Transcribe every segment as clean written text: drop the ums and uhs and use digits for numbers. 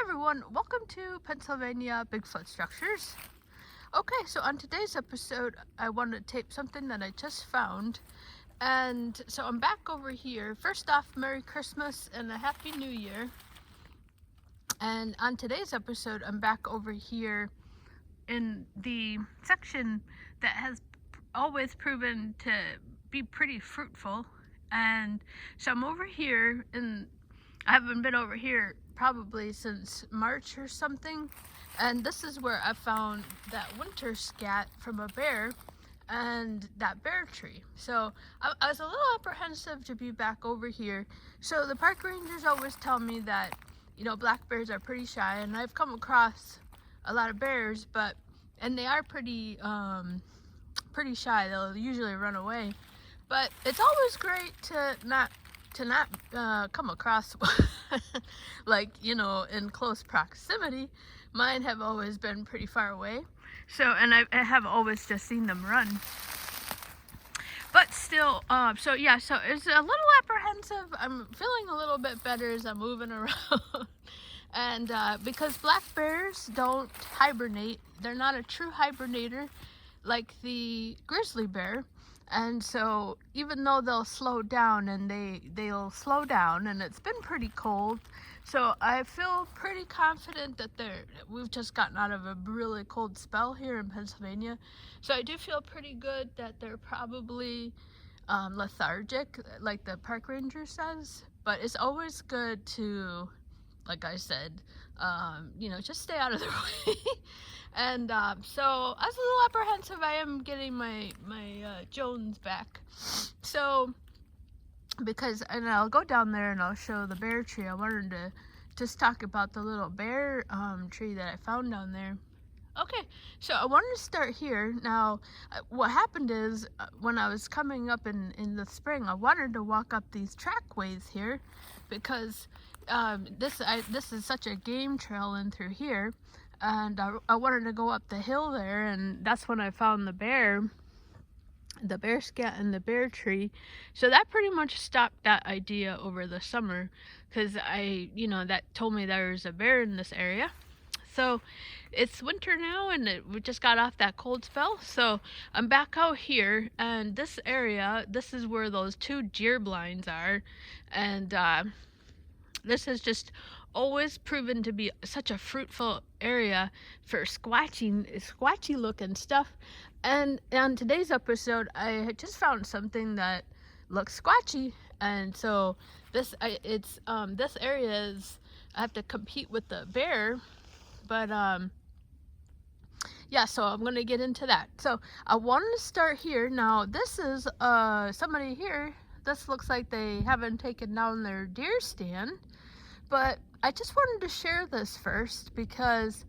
everyone, welcome to Pennsylvania Bigfoot Structures. Okay, so on today's episode, I want to tape something that I just found. And so I'm back over here. First off, Merry Christmas and a Happy New Year. And on today's episode, I'm back over here in the section that has always proven to be pretty fruitful. And so I'm over here, and I haven't been over here probably since March or something, and this is where I found that winter scat from a bear and that bear tree. So I was a little apprehensive to be back over here. So the park rangers always tell me that, you know, black bears are pretty shy, and I've come across a lot of bears, and they are pretty shy. They'll usually run away, but it's always great to not come across like, you know, in close proximity. Mine have always been pretty far away, so, and I have always just seen them run. But still, so yeah, so it's a little apprehensive. I'm feeling a little bit better as I'm moving around. And because black bears don't hibernate, they're not a true hibernator like the grizzly bear. And so even though they'll slow down, and they'll slow down, and it's been pretty cold, so I feel pretty confident that we've just gotten out of a really cold spell here in Pennsylvania. So I do feel pretty good that they're probably lethargic, like the park ranger says. But it's always good to, like I said, you know, just stay out of their way. And so I was a little apprehensive. I am getting my Jones back. So, and I'll go down there and I'll show the bear tree. I wanted to just talk about the little bear tree that I found down there. Okay, so I wanted to start here. Now, what happened is, when I was coming up in the spring, I wanted to walk up these trackways here because this is such a game trail in through here. And I wanted to go up the hill there, and that's when I found the bear scat and the bear tree. So that pretty much stopped that idea over the summer, because that told me there was a bear in this area. So it's winter now, and we just got off that cold spell. So I'm back out here, and this area, this is where those two deer blinds are. And this has just always proven to be such a fruitful area for squatchy looking stuff. And on today's episode, I just found something that looks squatchy, and so this area is, I have to compete with the bear, but yeah, so I'm gonna get into that. So I wanted to start here. Now this is somebody here. This looks like they haven't taken down their deer stand, but I just wanted to share this first because,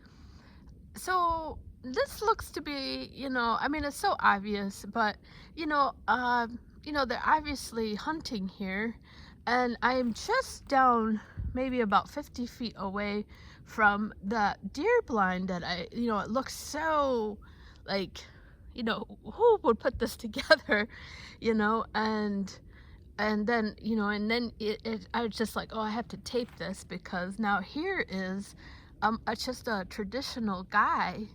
so this looks to be, you know, I mean, it's so obvious, but they're obviously hunting here, and I am just down maybe about 50 feet away from the deer blind that it looks so like, who would put this together, and then, I was just like, oh, I have to tape this, because now here is it's just a traditional guy,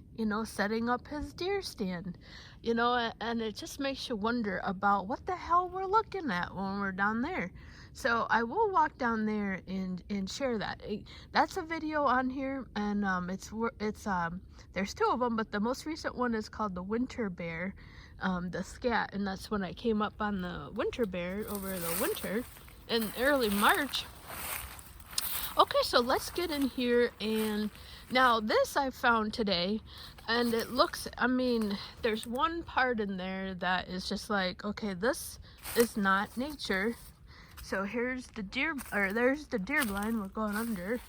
setting up his deer stand, and it just makes you wonder about what the hell we're looking at when we're down there. So I will walk down there and share that. That's a video on here, and it's there's two of them, but the most recent one is called the winter bear, the scat, and that's when I came up on the winter bear over the winter in early March. Okay, so let's get in here, and now this I found today, and it looks, I mean, there's one part in there that is just like, okay, this is not nature. So here's the deer, or there's the deer blind we're going under.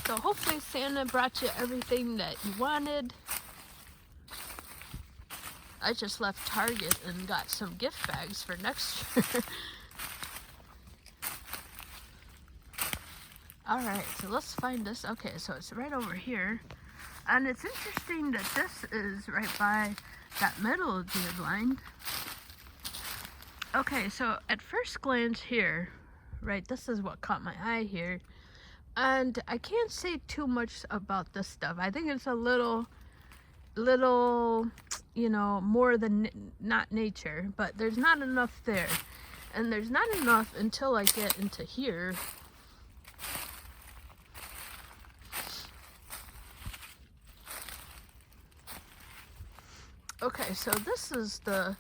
So hopefully Santa brought you everything that you wanted. I just left Target and got some gift bags for next year. Alright, so let's find this. Okay, so it's right over here. And it's interesting that this is right by that middle deer blind. Okay, so at first glance here, right, this is what caught my eye here. And I can't say too much about this stuff. I think it's a little, you know, more than not nature, but there's not enough there. And there's not enough until I get into here. Okay, so this is the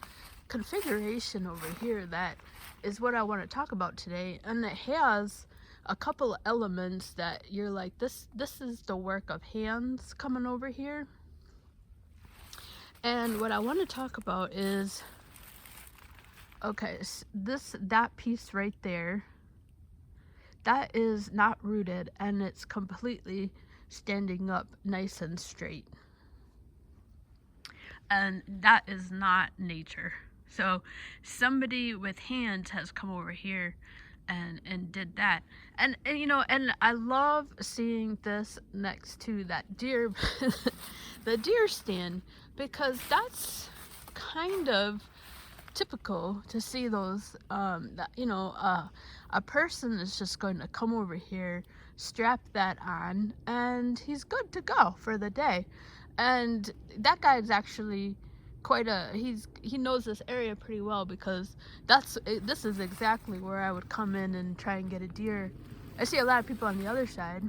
configuration over here that is what I want to talk about today, and it has a couple of elements that you're like, this is the work of hands coming over here. And what I want to talk about is, okay, that piece right there, that is not rooted, and it's completely standing up nice and straight, and that is not nature. So somebody with hands has come over here and did that. And you know, and I love seeing this next to that deer, the deer stand, because that's kind of typical to see those, that, you know, a person is just going to come over here, strap that on, and he's good to go for the day. And that guy is actually quite he knows this area pretty well, because this is exactly where I would come in and try and get a deer. I see a lot of people on the other side,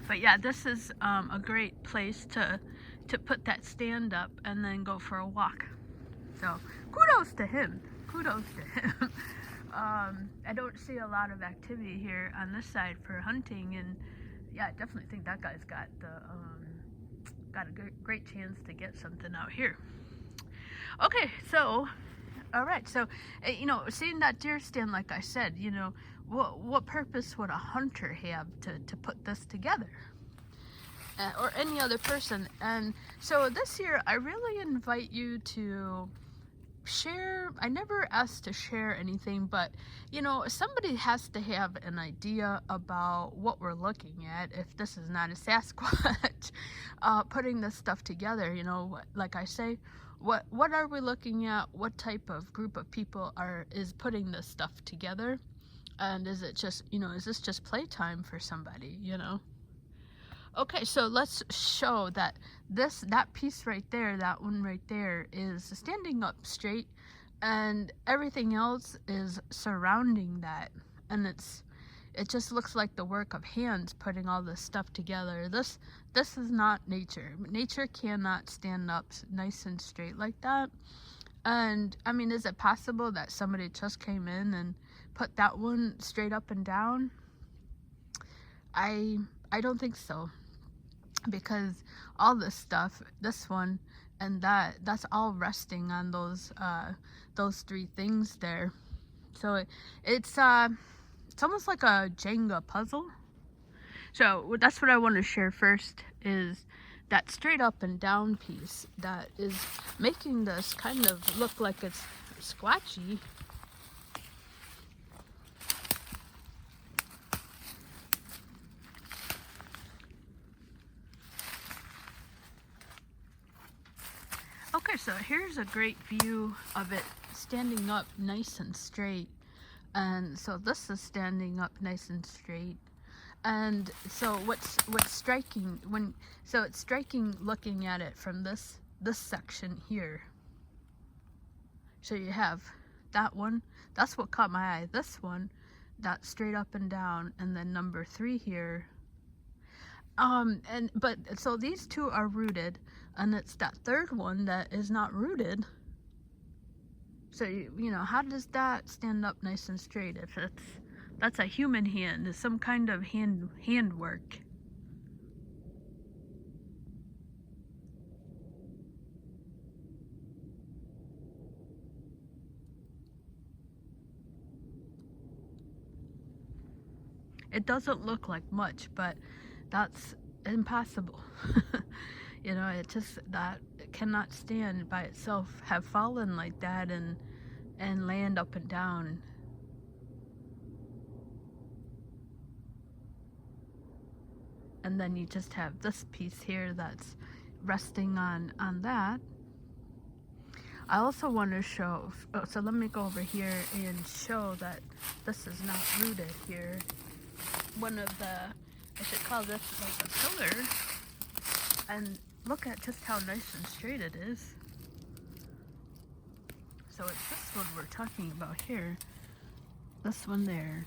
but yeah, this is a great place to put that stand up and then go for a walk. So kudos to him. I don't see a lot of activity here on this side for hunting, and yeah, I definitely think that guy's got a great chance to get something out here. Okay, so, all right, so, you know, seeing that deer stand, like I said, you know, what purpose would a hunter have to put this together? Or any other person? And so this year, I really invite you to share. I never asked to share anything, but you know, somebody has to have an idea about what we're looking at. If this is not a Sasquatch putting this stuff together, you know, like I say, what are we looking at? What type of group of people is putting this stuff together? And is it just, you know, is this just playtime for somebody, you know? Okay, so let's show that that piece right there, that one right there, is standing up straight, and everything else is surrounding that, and it just looks like the work of hands putting all this stuff together. This is not nature. Nature cannot stand up nice and straight like that. And I mean, is it possible that somebody just came in and put that one straight up and down? I don't think so, because all this stuff, this one and that's all resting on those three things there. So it's almost like a Jenga puzzle. So that's what I want to share first, is that straight up and down piece that is making this kind of look like it's squatchy. Okay, so here's a great view of it standing up nice and straight. And so this is standing up nice and straight. And so what's striking it's striking looking at it from this section here. So you have that one, that's what caught my eye. This one, that straight up and down, and then number 3 here. But so these two are rooted, and it's that third one that is not rooted. So you know, how does that stand up nice and straight if that's a human hand? It's some kind of handwork. It doesn't look like much, but that's impossible. You know, it just, that it cannot stand by itself, have fallen like that and land up and down. and then you just have this piece here that's resting on that. I also want to show, so let me go over here and show that this is not rooted here. One of the, I should call this like a pillar, and look at just how nice and straight it is. So it's this one we're talking about here, this one there.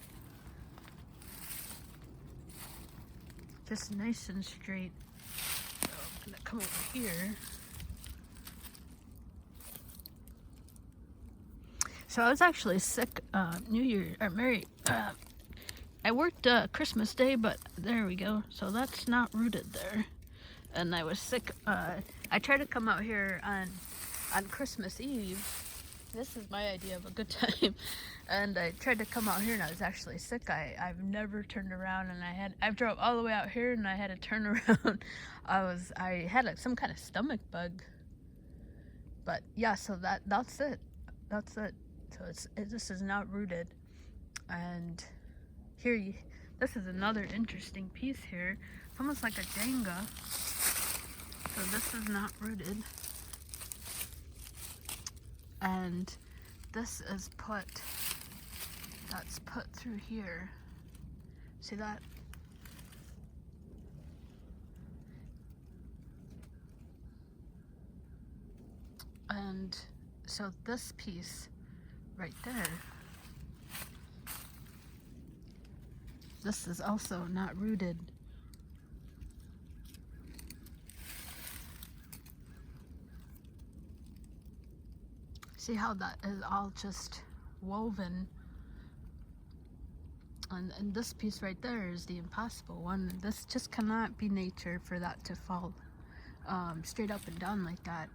Just nice and straight. So I'm gonna come over here. So I was actually sick New Year, or I worked Christmas Day, but there we go. So that's not rooted there. And I was sick. I tried to come out here on Christmas Eve. This is my idea of a good time. And I tried to come out here and I was actually sick. I've never turned around, and I drove all the way out here and I had to turn around. I had like some kind of stomach bug. But yeah, so that's it. That's it. So this is not rooted. And here this is another interesting piece here. It's almost like a Jenga. So this is not rooted. And this is that's put through here. See that? And so this piece right there, this is also not rooted. See how that is all just woven? And this piece right there is the impossible one. This just cannot be nature for that to fall straight up and down like that.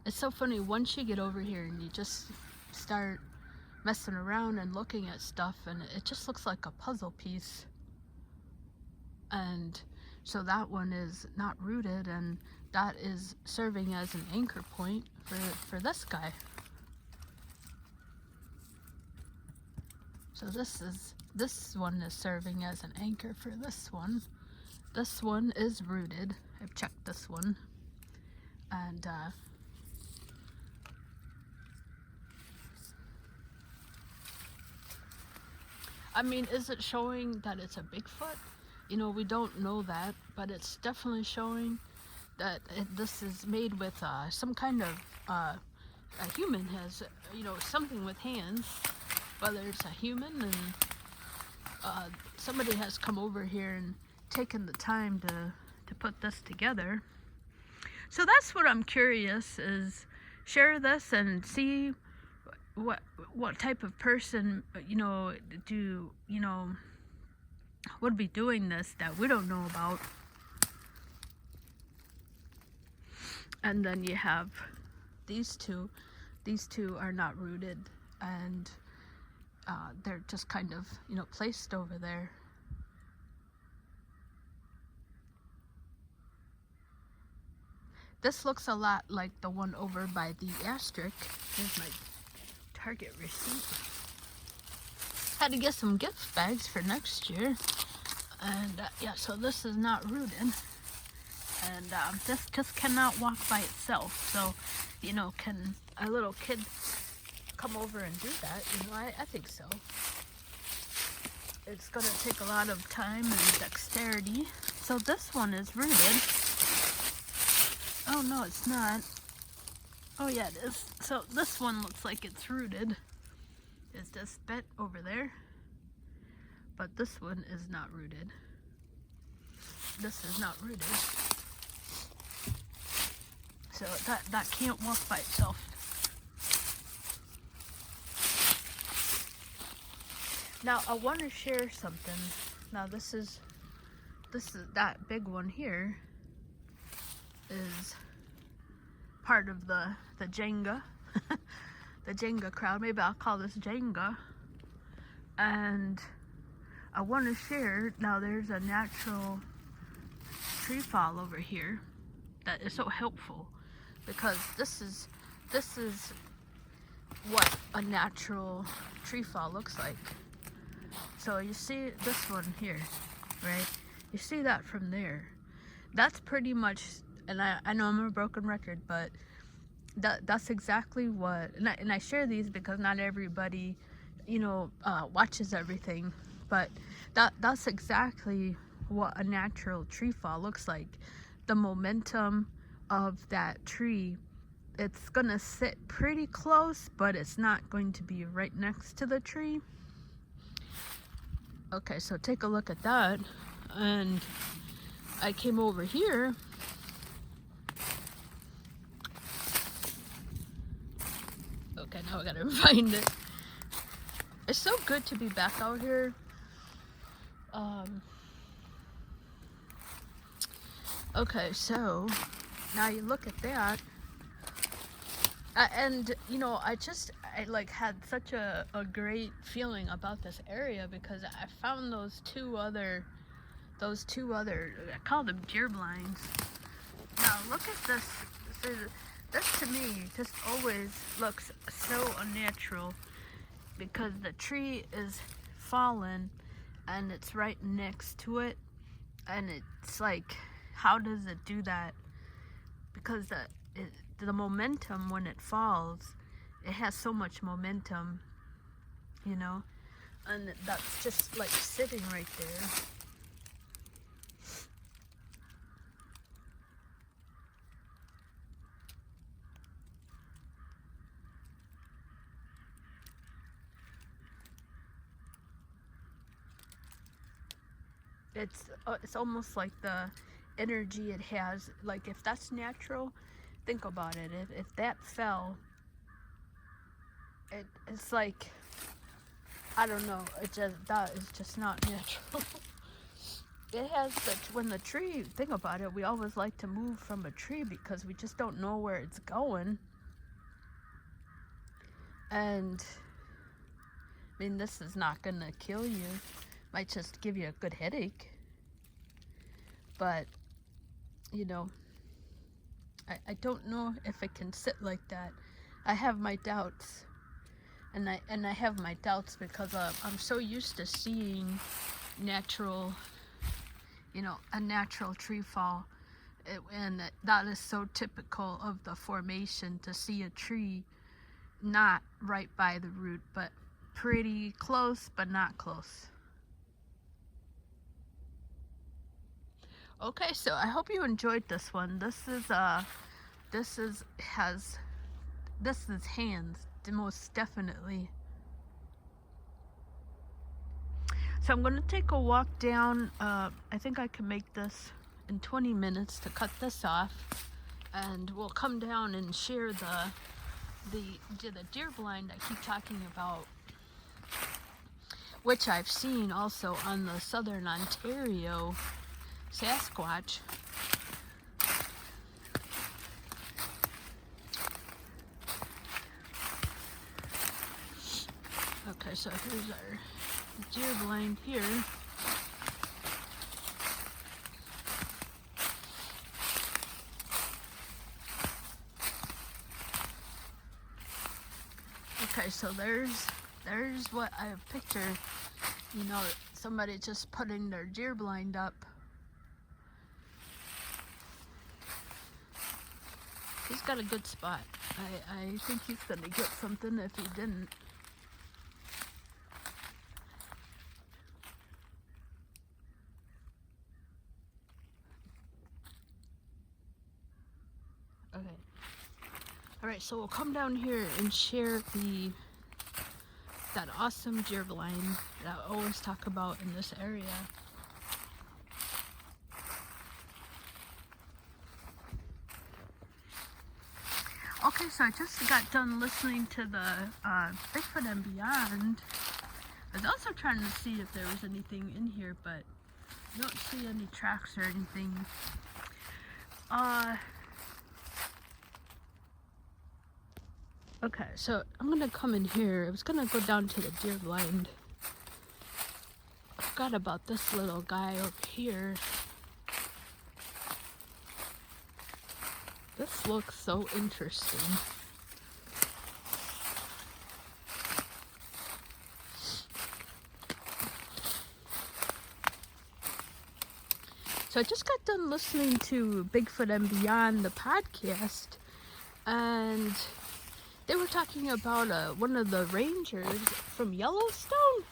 It's so funny, once you get over here and you just start messing around and looking at stuff, and it just looks like a puzzle piece. And so that one is not rooted, and that is serving as an anchor point for this guy. So this one is serving as an anchor for this one. This one is rooted. I've checked this one. And I mean, is it showing that it's a Bigfoot? You know, we don't know that, but it's definitely showing that this is made with some kind of, a human has, you know, something with hands, whether it's a human, and somebody has come over here and taken the time to put this together. So that's what I'm curious is, share this and see what type of person, you know, would be doing this that we don't know about. And then you have these two are not rooted, and they're just kind of, you know, placed over there. This looks a lot like the one over by the asterisk. Here's my Target receipt. Had to get some gift bags for next year. And yeah, so this is not rooted. And this just cannot walk by itself. So, you know, can a little kid come over and do that? You know, I think so. It's going to take a lot of time and dexterity. So this one is rooted. Oh, no, it's not. Oh, yeah, it is. So this one looks like it's rooted. It's this bit over there. But this one is not rooted. This is not rooted. So that can't walk by itself. Now I want to share something. Now this is that big one here is part of the Jenga. The Jenga crowd. Maybe I'll call this Jenga. And I want to share, now there's a natural tree fall over here that is so helpful, because this is this is what a natural tree fall looks like. So you see this one here, right? You see that from there. That's pretty much, and I know I'm a broken record, but that's exactly what, and I share these because not everybody, watches everything, but that's exactly what a natural tree fall looks like. The momentum of that tree, it's gonna sit pretty close, but it's not going to be right next to the tree. Okay, so take a look at that. And I came over here. Okay, now I gotta find it. It's so good to be back out here. Okay, so now you look at that. And I like had such a great feeling about this area because I found those two other, I call them deer blinds. Now look at this. So this to me just always looks so unnatural because the tree is fallen and it's right next to it, and it's like, how does it do that? Because the momentum when it falls, it has so much momentum, and that's just like sitting right there. It's almost like the energy it has. Like if that's natural, think about it. If that fell, it's like, I don't know. That is just not natural. It has when the tree. Think about it. We always like to move from a tree because we just don't know where it's going. And I mean, this is not gonna kill you. Might just give you a good headache. But I don't know if it can sit like that. I have my doubts, and I have my doubts because I'm so used to seeing natural, a natural tree fall, and that is so typical of the formation to see a tree not right by the root, but pretty close, but not close. Okay, so I hope you enjoyed this one. This is hands, most definitely. So I'm going to take a walk down. I think I can make this in 20 minutes to cut this off, and we'll come down and share the deer blind I keep talking about, which I've seen also on the Southern Ontario Sasquatch. Okay, so here's our deer blind here. Okay, so there's what I have pictured. Somebody just putting their deer blind up. He's got a good spot. I think he's gonna get something if he didn't. Okay. Alright, so we'll come down here and share that awesome deer blind that I always talk about in this area. Okay, so I just got done listening to the Bigfoot and Beyond. I was also trying to see if there was anything in here, but I don't see any tracks or anything. Okay, so I'm gonna come in here. I was gonna go down to the deer blind. I forgot about this little guy over here. This looks so interesting. So I just got done listening to Bigfoot and Beyond, the podcast, and they were talking about one of the rangers from Yellowstone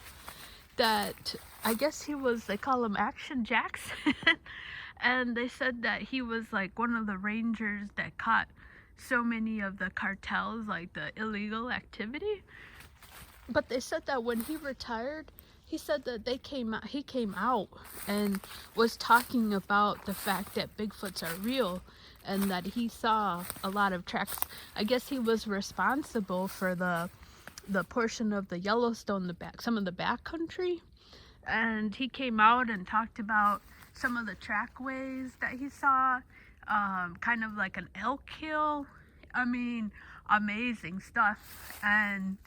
that I guess he was, they call him Action Jackson, and they said that he was like one of the rangers that caught so many of the cartels, like the illegal activity. But they said that when he retired, he said that he came out and was talking about the fact that Bigfoots are real and that he saw a lot of tracks. I guess he was responsible for the portion of the Yellowstone, some of the backcountry, and he came out and talked about some of the trackways that he saw, kind of like an elk hill. I mean, amazing stuff. And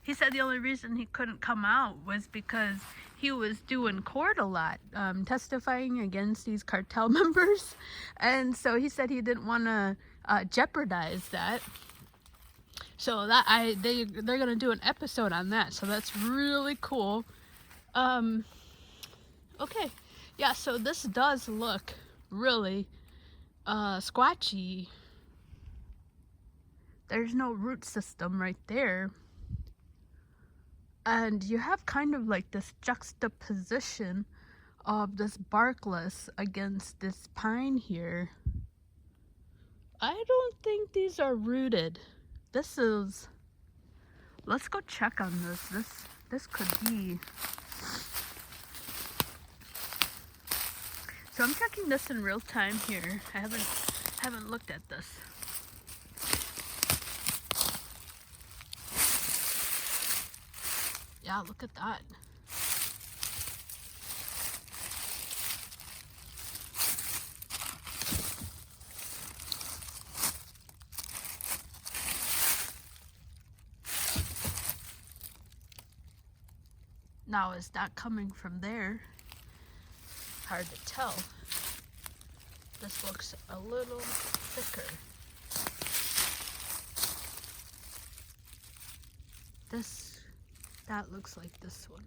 he said the only reason he couldn't come out was because he was doing court a lot, testifying against these cartel members, and so he said he didn't want to jeopardize that. So they're gonna do an episode on that. So that's really cool. Okay, yeah. So this does look really squatchy. There's no root system right there. And you have kind of like this juxtaposition of this barkless against this pine here. I don't think these are rooted. Let's go check on this. This could be. So I'm checking this in real time here. I haven't looked at this. Yeah, look at that. Now, is that coming from there? Hard to tell. This looks a little thicker. That looks like this one.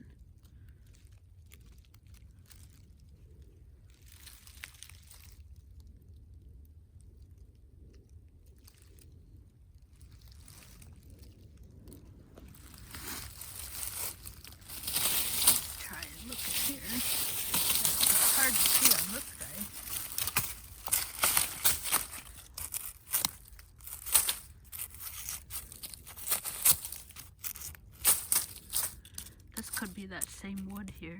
Let's try and look at here. It's hard to see on this guy. This could be that same wood here.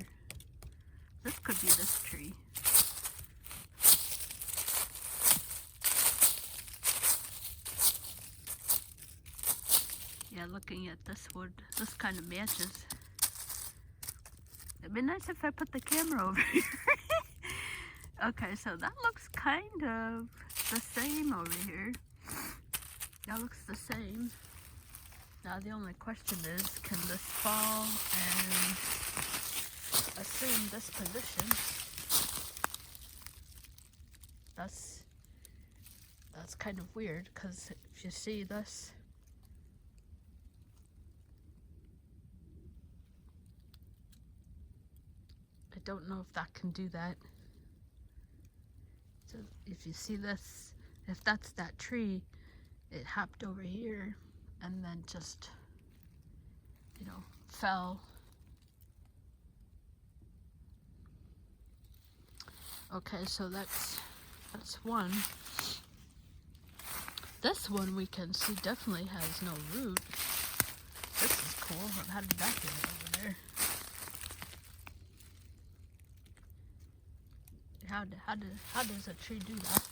This could be this tree. Yeah, looking at this wood, this kind of matches. It'd be nice if I put the camera over here. Okay, so that looks kind of the same over here. That looks the same. Now the only question is, can this fall and assume this position? That's kind of weird, because if you see this, I don't know if that can do that. So if you see this, if that's that tree, it hopped over here and then just, fell. Okay, so that's one. This one we can see definitely has no root. This is cool. How did that get over there? How does a tree do that?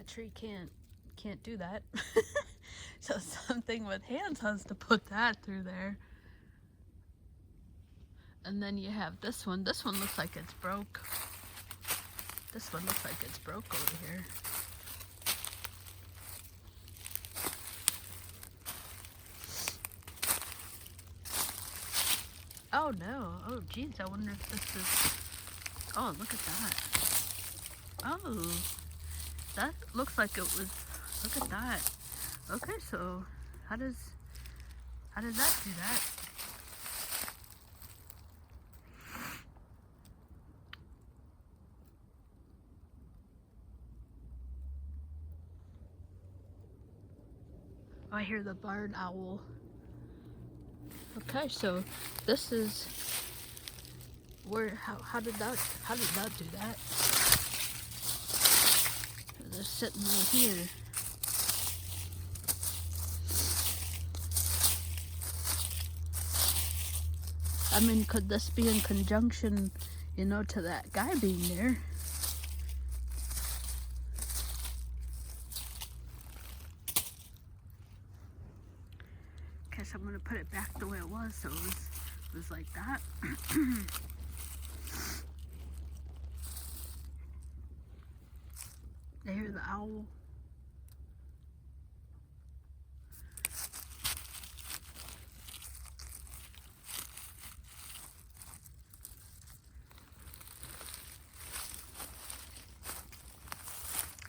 A tree can't do that. So something with hands has to put that through there. And then you have this one. This one looks like it's broke. This one looks like it's broke over here. Oh no. Oh geez, I wonder if this is... Oh, look at that. Oh, that looks like it was... Look at that. Okay, so how does that do that? Oh, I hear the barn owl. Okay, so this is where, how did that do that? They're sitting right here. I mean, could this be in conjunction, you know, to that guy being there? Okay, so I'm gonna put it back the way it was, so it was like that. I hear the owl.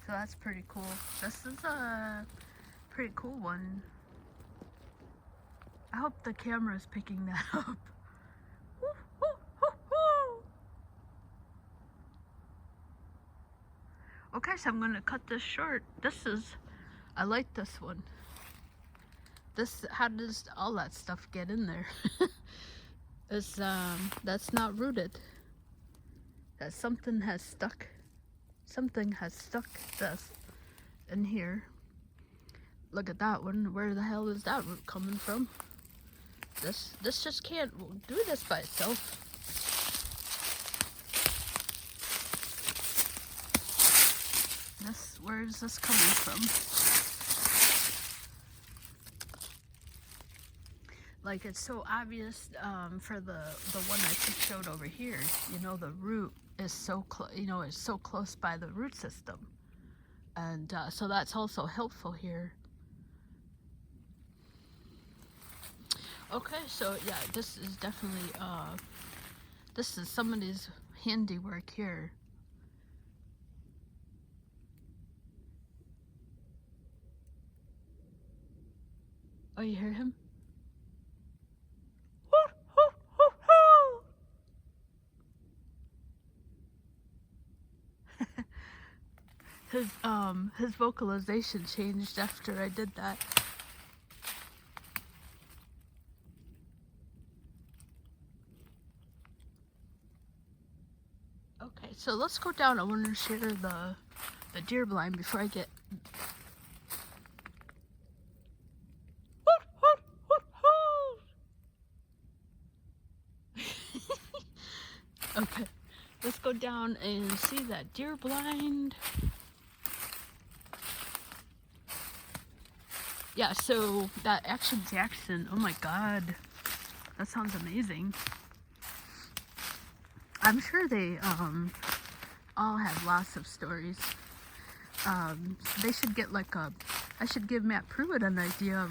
So that's pretty cool. This is a pretty cool one. I hope the camera's picking that up. Woo, woo, woo, woo. Okay, so I'm gonna cut this short. I like this one. How does all that stuff get in there? That's not rooted. That something has stuck this in here. Look at that one. Where the hell is that root coming from? This just can't do this by itself. Where is this coming from? Like, it's so obvious for the one I just showed over here. You know, the root is so close. You know, it's so close by the root system, and so that's also helpful here. Okay, so yeah, this is definitely this is somebody's handiwork here. Oh, you hear him? His vocalization changed after I did that. Okay, so let's go down. I want to share the deer blind before I get. Okay, let's go down and see that deer blind. Yeah, so that Action Jackson, oh my god, that sounds amazing. I'm sure they all have lots of stories. They should get like I should give Matt Pruitt an idea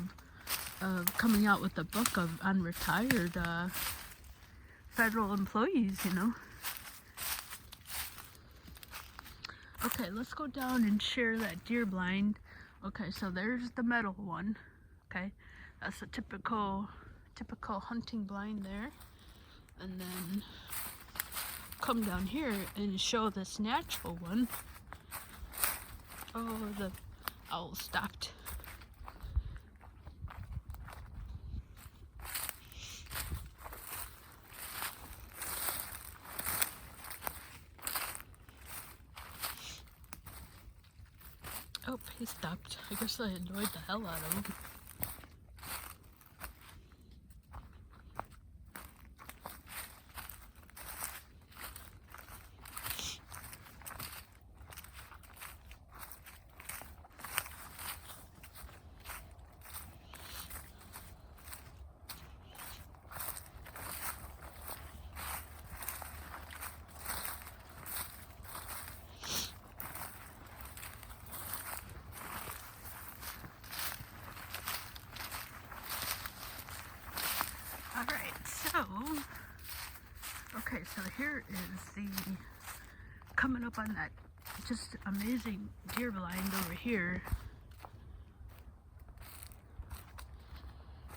of coming out with a book of unretired federal employees, you know. Okay, let's go down and share that deer blind. Okay, so there's the metal one. Okay, that's a typical hunting blind there. And then come down here and show this natural one. Oh, the owl stopped. Oh, he stopped. I guess I annoyed the hell out of him. Okay, so here is the coming up on that just amazing deer blind over here.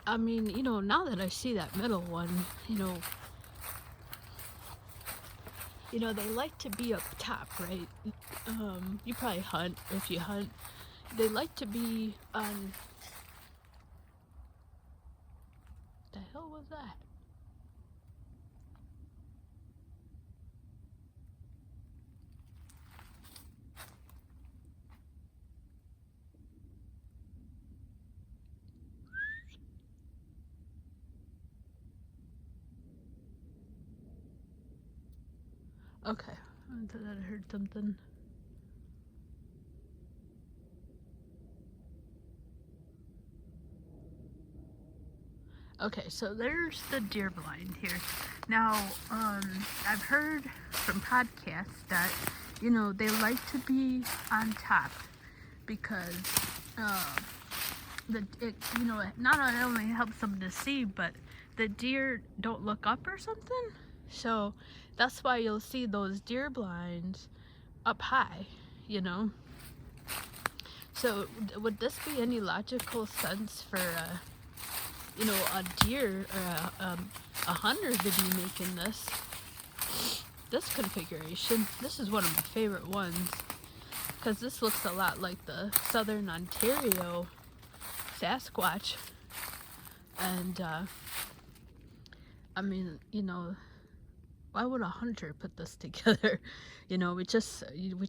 I mean, you know, now that I see that middle one, you know, they like to be up top, right? You probably hunt. If you hunt, they like to be on The hell was that? Okay, I thought I heard something. Okay, so there's the deer blind here. Now, I've heard from podcasts that, you know, they like to be on top because, you know, it not only helps them to see, but the deer don't look up or something. So that's why you'll see those deer blinds up high, you know. So would this be any logical sense for, you know, a deer or a hunter to be making this configuration? This is one of my favorite ones because this looks a lot like the Southern Ontario Sasquatch. And I mean, you know, why would a hunter put this together? You know, we just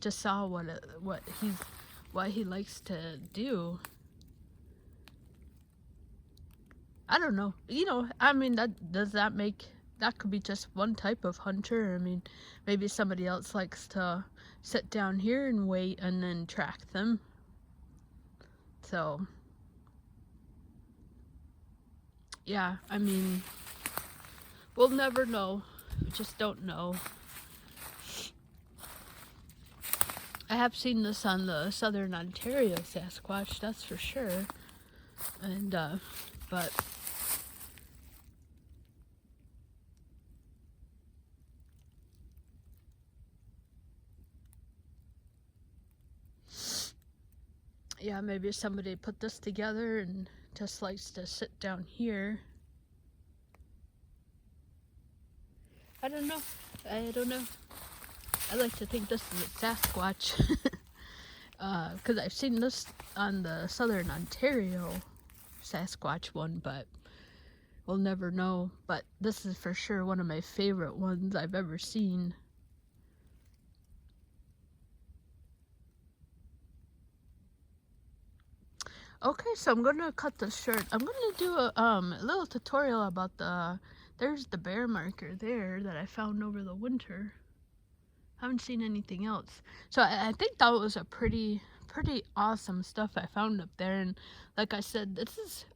saw what he likes to do. I don't know. You know, I mean, that could be just one type of hunter. I mean, maybe somebody else likes to sit down here and wait and then track them. So, yeah, I mean, we'll never know. We just don't know. I have seen this on the Southern Ontario Sasquatch, that's for sure. And, but yeah, maybe somebody put this together and just likes to sit down here. I don't know. I like to think this is a Sasquatch. Because I've seen this on the Southern Ontario Sasquatch one, but we'll never know. But this is for sure one of my favorite ones I've ever seen. Okay, so I'm gonna cut this short. I'm gonna do a little tutorial about there's the bear marker there that I found over the winter. Haven't seen anything else. So I think that was a pretty awesome stuff I found up there. And like I said,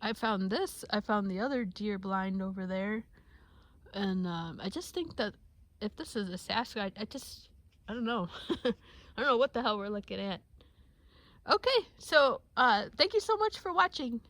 I found the other deer blind over there. And I just think that if this is a Sasquatch, I don't know. I don't know what the hell we're looking at. Okay, so thank you so much for watching.